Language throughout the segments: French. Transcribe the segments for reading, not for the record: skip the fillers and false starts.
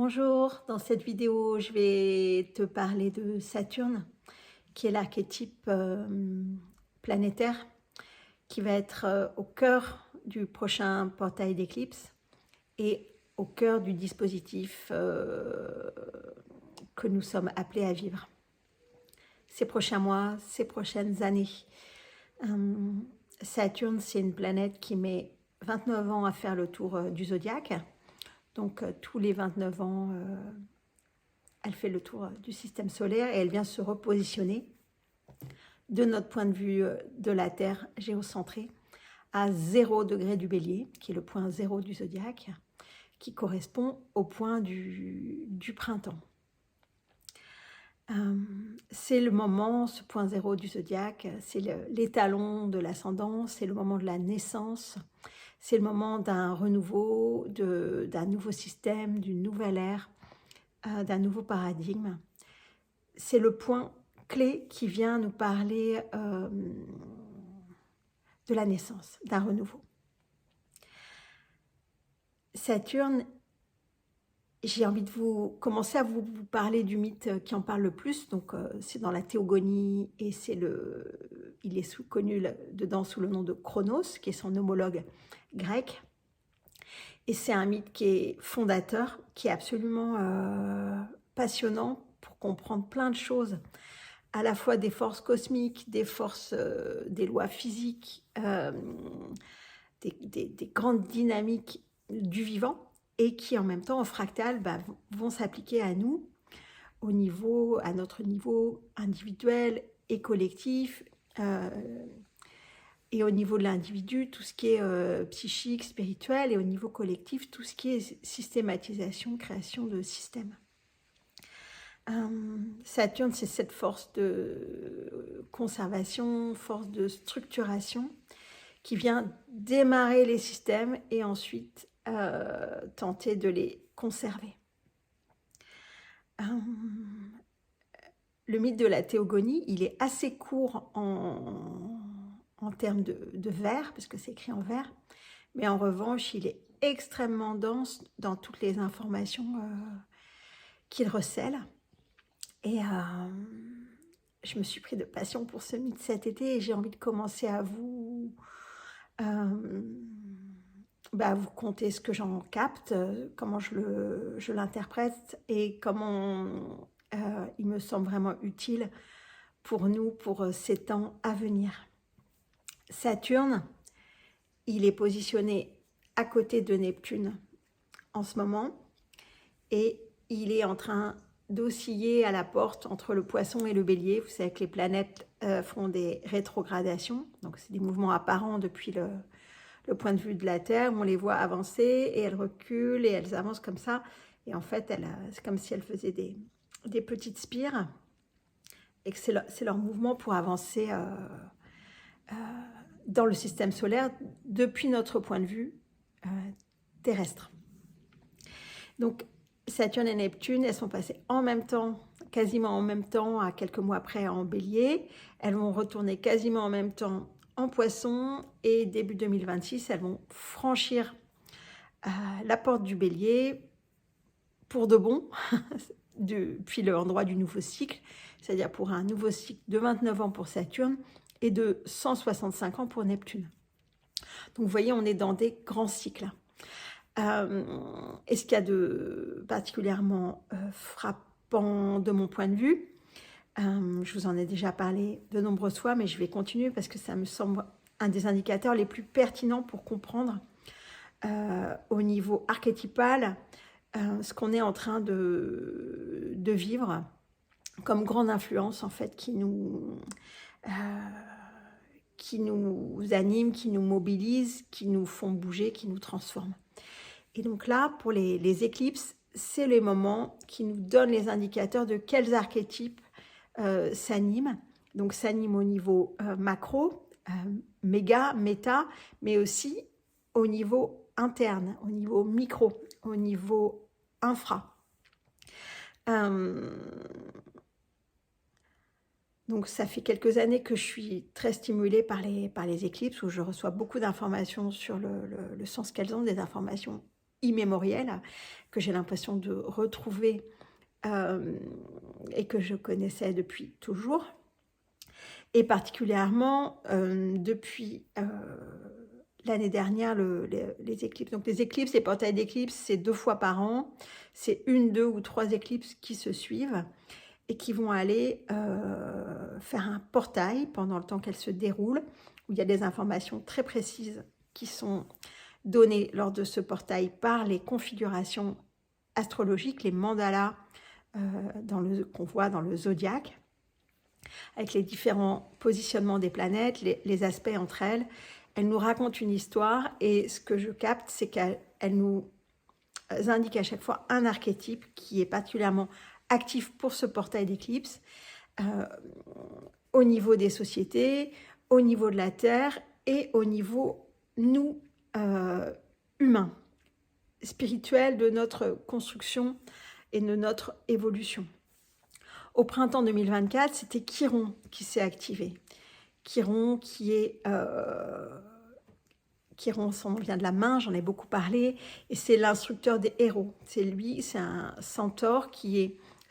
Bonjour, dans cette vidéo, je vais te parler de Saturne, qui est l'archétype planétaire, qui va être au cœur du prochain portail d'éclipse et au cœur du dispositif que nous sommes appelés à vivre ces prochains mois, ces prochaines années. Saturne, c'est une planète qui met 29 ans à faire le tour du zodiaque. Donc, tous les 29 ans, elle fait le tour du système solaire et elle vient se repositionner de notre point de vue de la Terre géocentrée à 0 degré du Bélier, qui est le point 0 du zodiaque, qui correspond au point du printemps. C'est le moment, ce point 0 du zodiaque, c'est l'étalon de l'ascendant, c'est le moment de la naissance, c'est le moment d'un renouveau, d'un nouveau système, d'une nouvelle ère, d'un nouveau paradigme. C'est le point clé qui vient nous parler de la naissance, d'un renouveau. Saturne, j'ai envie de commencer à vous parler du mythe qui en parle le plus. Donc, c'est dans la Théogonie et il est connu dedans sous le nom de Chronos, qui est son homologue grec. Et c'est un mythe qui est fondateur, qui est absolument passionnant pour comprendre plein de choses, à la fois des forces cosmiques, des forces, des lois physiques, des grandes dynamiques du vivant, et qui en même temps, en fractal, vont s'appliquer à nous, à notre niveau individuel et collectif, et au niveau de l'individu, tout ce qui est psychique, spirituel, et au niveau collectif, tout ce qui est systématisation, création de systèmes. Saturne, c'est cette force de conservation, force de structuration, qui vient démarrer les systèmes et ensuite tenter de les conserver. Le mythe de la Théogonie, il est assez court en termes de vers, parce que c'est écrit en vers, mais en revanche, il est extrêmement dense dans toutes les informations qu'il recèle. Et je me suis pris de passion pour ce mythe cet été et j'ai envie de commencer à vous conter ce que j'en capte, comment je l'interprète et comment il me semble vraiment utile pour nous, pour ces temps à venir. Saturne, il est positionné à côté de Neptune en ce moment et il est en train d'osciller à la porte entre le Poisson et le Bélier. Vous savez que les planètes font des rétrogradations, donc c'est des mouvements apparents depuis le point de vue de la Terre, où on les voit avancer et elles reculent et elles avancent comme ça. Et en fait, c'est comme si elles faisaient des petites spires et que c'est leur mouvement pour avancer dans le système solaire depuis notre point de vue terrestre. Donc, Saturne et Neptune, elles sont passées en même temps, quasiment en même temps, à quelques mois après en Bélier. Elles vont retourner quasiment en même temps en Poisson et début 2026, elles vont franchir la porte du Bélier pour de bon, depuis l'endroit du nouveau cycle, c'est-à-dire pour un nouveau cycle de 29 ans pour Saturne et de 165 ans pour Neptune. Donc vous voyez, on est dans des grands cycles. Et ce qu'il y a de particulièrement frappant de mon point de vue, je vous en ai déjà parlé de nombreuses fois, mais je vais continuer parce que ça me semble un des indicateurs les plus pertinents pour comprendre au niveau archétypal ce qu'on est en train de vivre comme grande influence en fait qui nous anime, qui nous mobilise, qui nous font bouger, qui nous transforment. Et donc là, pour les éclipses, c'est les moments qui nous donnent les indicateurs de quels archétypes s'animent. Donc s'animent au niveau macro, méga, méta, mais aussi au niveau interne, au niveau micro, au niveau infra. Donc ça fait quelques années que je suis très stimulée par les éclipses, où je reçois beaucoup d'informations sur le sens qu'elles ont, des informations immémoriel que j'ai l'impression de retrouver et que je connaissais depuis toujours. Et particulièrement depuis l'année dernière, les éclipses. Donc les éclipses, les portails d'éclipses, c'est 2 fois par an. C'est 1, 2 ou 3 éclipses qui se suivent et qui vont aller faire un portail pendant le temps qu'elles se déroulent, où il y a des informations très précises qui sont données lors de ce portail par les configurations astrologiques, les mandalas qu'on voit dans le zodiaque, avec les différents positionnements des planètes, les aspects entre elles. Elle nous raconte une histoire et ce que je capte, c'est qu'elle nous indique à chaque fois un archétype qui est particulièrement actif pour ce portail d'éclipse au niveau des sociétés, au niveau de la Terre et au niveau, nous, humains, spirituels, de notre construction et de notre évolution. Au printemps 2024, c'était Chiron qui s'est activé. Chiron qui est... Chiron, son nom vient de la main, j'en ai beaucoup parlé, et c'est l'instructeur des héros. C'est lui, c'est un centaure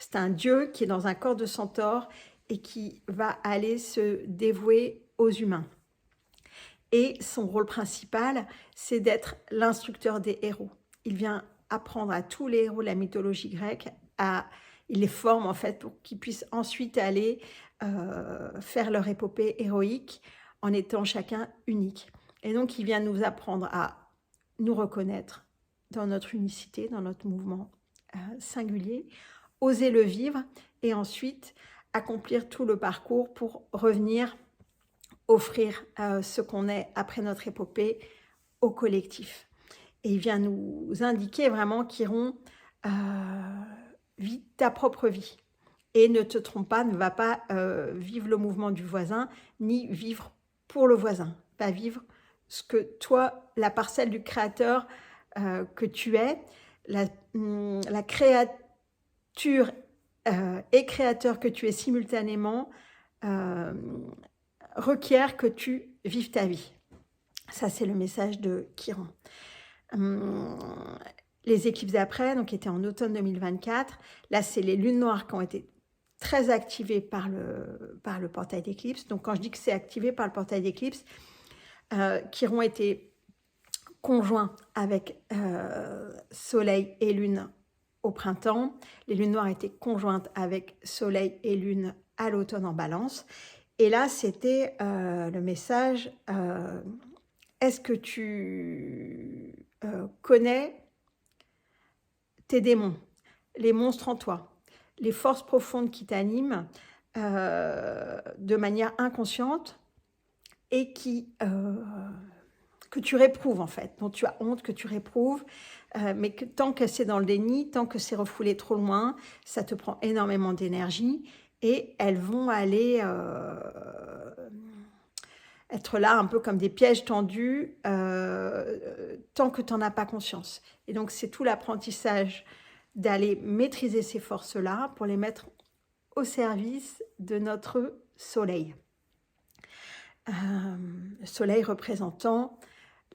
c'est un dieu qui est dans un corps de centaure et qui va aller se dévouer aux humains. Et son rôle principal, c'est d'être l'instructeur des héros. Il vient apprendre à tous les héros de la mythologie grecque, il les forme en fait pour qu'ils puissent ensuite aller faire leur épopée héroïque en étant chacun unique. Et donc, il vient nous apprendre à nous reconnaître dans notre unicité, dans notre mouvement singulier, oser le vivre et ensuite accomplir tout le parcours pour revenir offrir ce qu'on est après notre épopée au collectif. Et il vient nous indiquer vraiment, Chiron, vis ta propre vie. Et ne te trompe pas, ne va pas vivre le mouvement du voisin, ni vivre pour le voisin. Pas vivre ce que toi, la parcelle du créateur que tu es, la créature et créateur que tu es simultanément, requiert que tu vives ta vie. Ça, c'est le message de Chiron. Les éclipses d'après, donc qui étaient en automne 2024, là, c'est les lunes noires qui ont été très activées par le portail d'éclipse. Donc, quand je dis que c'est activé par le portail d'éclipse, Chiron était conjoint avec Soleil et Lune au printemps. Les lunes noires étaient conjointes avec Soleil et Lune à l'automne en Balance. Et là, c'était le message, est-ce que tu connais tes démons, les monstres en toi, les forces profondes qui t'animent de manière inconsciente et que tu réprouves en fait, dont tu as honte, que tu réprouves, mais que tant que c'est dans le déni, tant que c'est refoulé trop loin, ça te prend énormément d'énergie et elles vont aller être là un peu comme des pièges tendus tant que tu n'en as pas conscience. Et donc c'est tout l'apprentissage d'aller maîtriser ces forces-là pour les mettre au service de notre soleil. Soleil représentant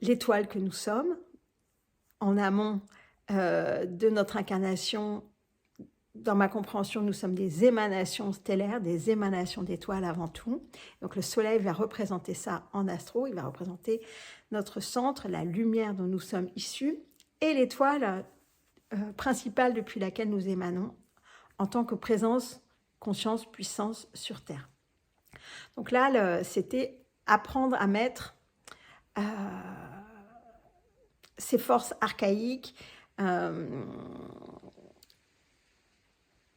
l'étoile que nous sommes, en amont de notre incarnation. Dans ma compréhension, nous sommes des émanations stellaires, des émanations d'étoiles avant tout. Donc le soleil va représenter ça en astro, il va représenter notre centre, la lumière dont nous sommes issus, et l'étoile principale depuis laquelle nous émanons en tant que présence, conscience, puissance sur Terre. Donc là, c'était apprendre à mettre ces forces archaïques,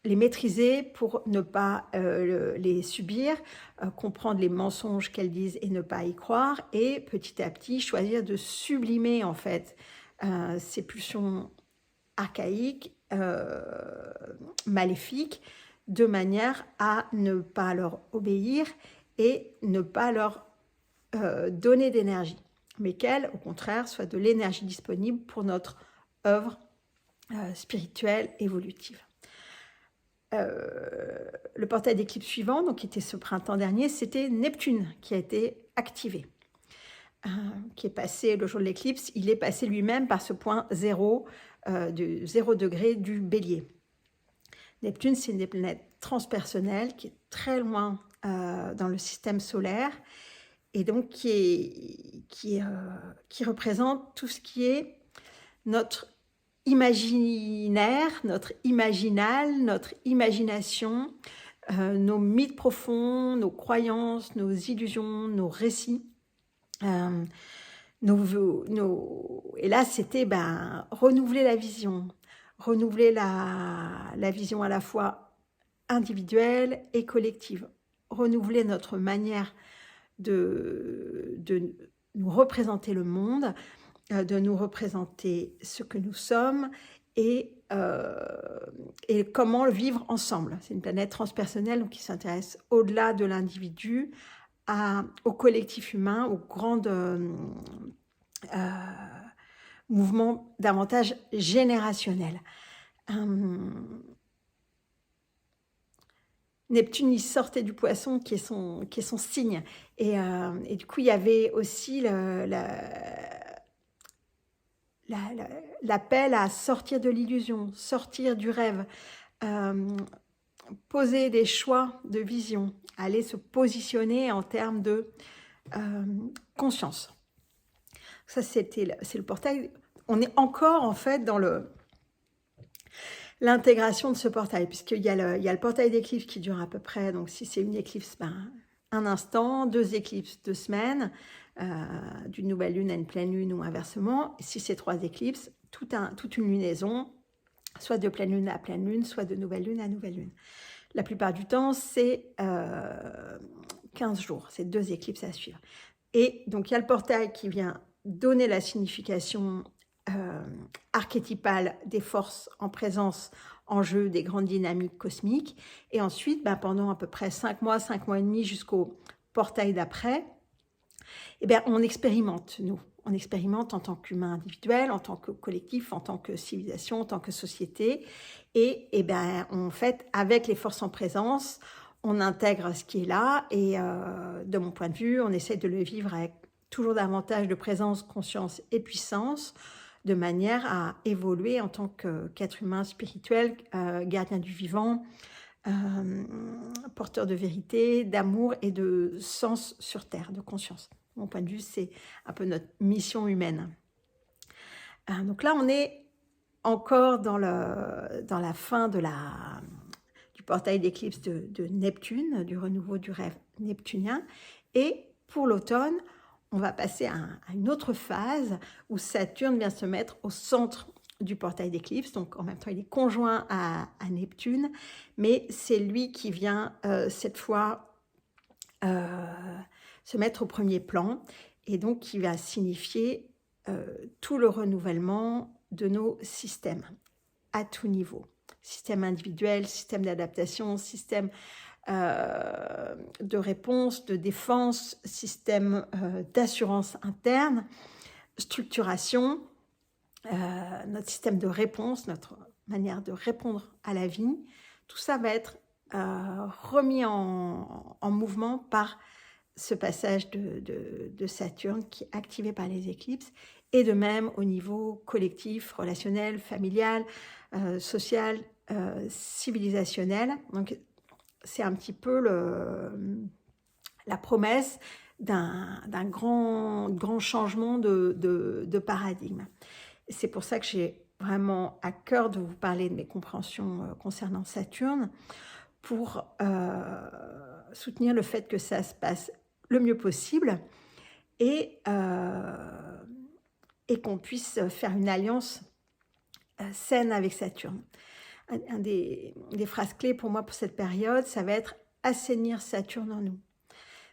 les maîtriser pour ne pas les subir, comprendre les mensonges qu'elles disent et ne pas y croire, et petit à petit choisir de sublimer en fait ces pulsions archaïques, maléfiques, de manière à ne pas leur obéir et ne pas leur donner d'énergie, mais qu'elles, au contraire, soient de l'énergie disponible pour notre œuvre spirituelle évolutive. Le portail d'éclipse suivant, donc qui était ce printemps dernier, c'était Neptune qui a été activé. qui est passé le jour de l'éclipse, il est passé lui-même par ce point 0, du 0 degré du Bélier. Neptune, c'est une des planètes transpersonnelles qui est très loin dans le système solaire et donc qui représente tout ce qui est notre imaginaire, notre imaginal, notre imagination, nos mythes profonds, nos croyances, nos illusions, nos récits. Et là, c'était renouveler la vision. Renouveler la vision à la fois individuelle et collective. Renouveler notre manière de nous représenter le monde, de nous représenter ce que nous sommes et comment le vivre ensemble. C'est une planète transpersonnelle donc qui s'intéresse au-delà de l'individu, au collectif humain, aux grandes mouvements davantage générationnels. Neptune, il sortait du Poisson qui est son signe. Et du coup, il y avait aussi l'appel à sortir de l'illusion, sortir du rêve, poser des choix de vision, aller se positionner en termes de conscience. Ça, c'est le portail. On est encore, en fait, dans l'intégration de ce portail, puisqu'il y a le portail d'éclipse qui dure à peu près, donc si c'est une éclipse, un instant, 2 éclipses, 2 semaines, d'une nouvelle lune à une pleine lune ou inversement. Et si c'est 3 éclipses, toute une lunaison, soit de pleine lune à pleine lune, soit de nouvelle lune à nouvelle lune. La plupart du temps, c'est 15 jours, c'est 2 éclipses à suivre. Et donc, il y a le portail qui vient donner la signification archétypale des forces en présence, en jeu, des grandes dynamiques cosmiques. Et ensuite, pendant à peu près 5 mois et demi jusqu'au portail d'après, on expérimente, nous. On expérimente en tant qu'humain individuel, en tant que collectif, en tant que civilisation, en tant que société. Et en fait, avec les forces en présence, on intègre ce qui est là. Et de mon point de vue, on essaie de le vivre avec toujours davantage de présence, conscience et puissance, de manière à évoluer en tant qu'être humain spirituel, gardien du vivant, porteur de vérité, d'amour et de sens sur Terre, de conscience. De mon point de vue, c'est un peu notre mission humaine. Donc là, on est encore dans la fin du portail d'éclipse de Neptune, du renouveau du rêve neptunien. Et pour l'automne, on va passer à une autre phase où Saturne vient se mettre au centre du portail d'éclipse. Donc, en même temps, il est conjoint à Neptune, mais c'est lui qui vient, cette fois, se mettre au premier plan et donc qui va signifier tout le renouvellement de nos systèmes à tout niveau. Système individuel, système d'adaptation, système de réponse, de défense, système d'assurance interne, structuration, notre système de réponse, notre manière de répondre à la vie. Tout ça va être remis en mouvement par ce passage de Saturne qui est activé par les éclipses, et de même au niveau collectif, relationnel, familial, social, civilisationnel. Donc, c'est un petit peu la promesse d'un grand changement de paradigme. C'est pour ça que j'ai vraiment à cœur de vous parler de mes compréhensions concernant Saturne, pour soutenir le fait que ça se passe le mieux possible et qu'on puisse faire une alliance saine avec Saturne. Un des phrases clés pour moi pour cette période, ça va être assainir Saturne en nous.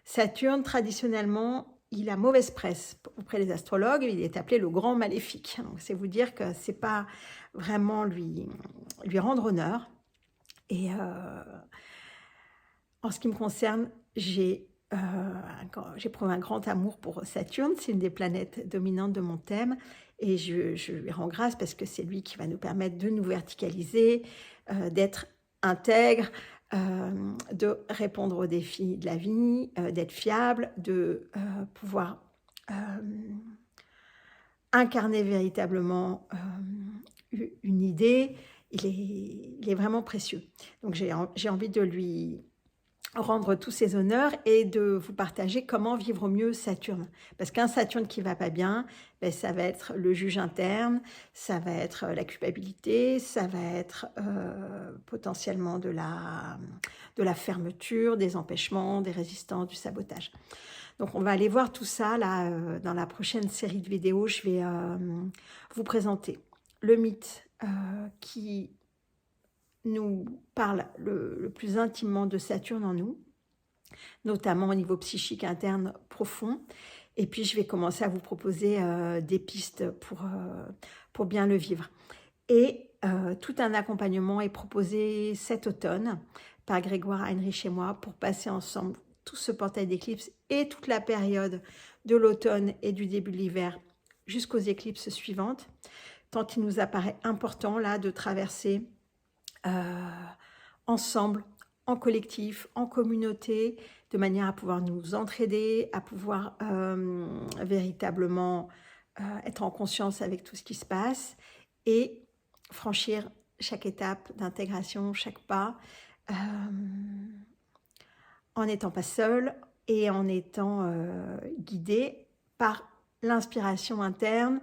Saturne, traditionnellement, il a mauvaise presse auprès des astrologues, il est appelé le grand maléfique. Donc, c'est vous dire que c'est pas vraiment lui rendre honneur. Et en ce qui me concerne, j'éprouve un grand amour pour Saturne, c'est une des planètes dominantes de mon thème, et je lui rends grâce parce que c'est lui qui va nous permettre de nous verticaliser, d'être intègres, de répondre aux défis de la vie, d'être fiable, de pouvoir incarner véritablement une idée, il est vraiment précieux. Donc j'ai envie de lui rendre tous ses honneurs et de vous partager comment vivre au mieux Saturne. Parce qu'un Saturne qui va pas bien, ben, ça va être le juge interne, ça va être la culpabilité, ça va être potentiellement de la fermeture, des empêchements, des résistances, du sabotage. Donc on va aller voir tout ça là dans la prochaine série de vidéos. Je vais vous présenter le mythe qui nous parle le plus intimement de Saturne en nous, notamment au niveau psychique interne profond. Et puis, je vais commencer à vous proposer des pistes pour bien le vivre. Et tout un accompagnement est proposé cet automne par Grégoire Heinrich et moi pour passer ensemble tout ce portail d'éclipse et toute la période de l'automne et du début de l'hiver jusqu'aux éclipses suivantes, tant il nous apparaît important là de traverser ensemble, en collectif, en communauté, de manière à pouvoir nous entraider, à pouvoir véritablement être en conscience avec tout ce qui se passe et franchir chaque étape d'intégration, chaque pas, en n'étant pas seul et en étant guidé par l'inspiration interne,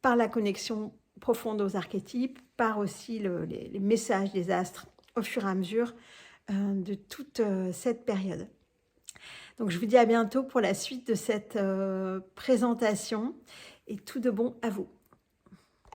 par la connexion profonde aux archétypes, par aussi les messages des astres au fur et à mesure de toute cette période. Donc je vous dis à bientôt pour la suite de cette présentation et tout de bon à vous.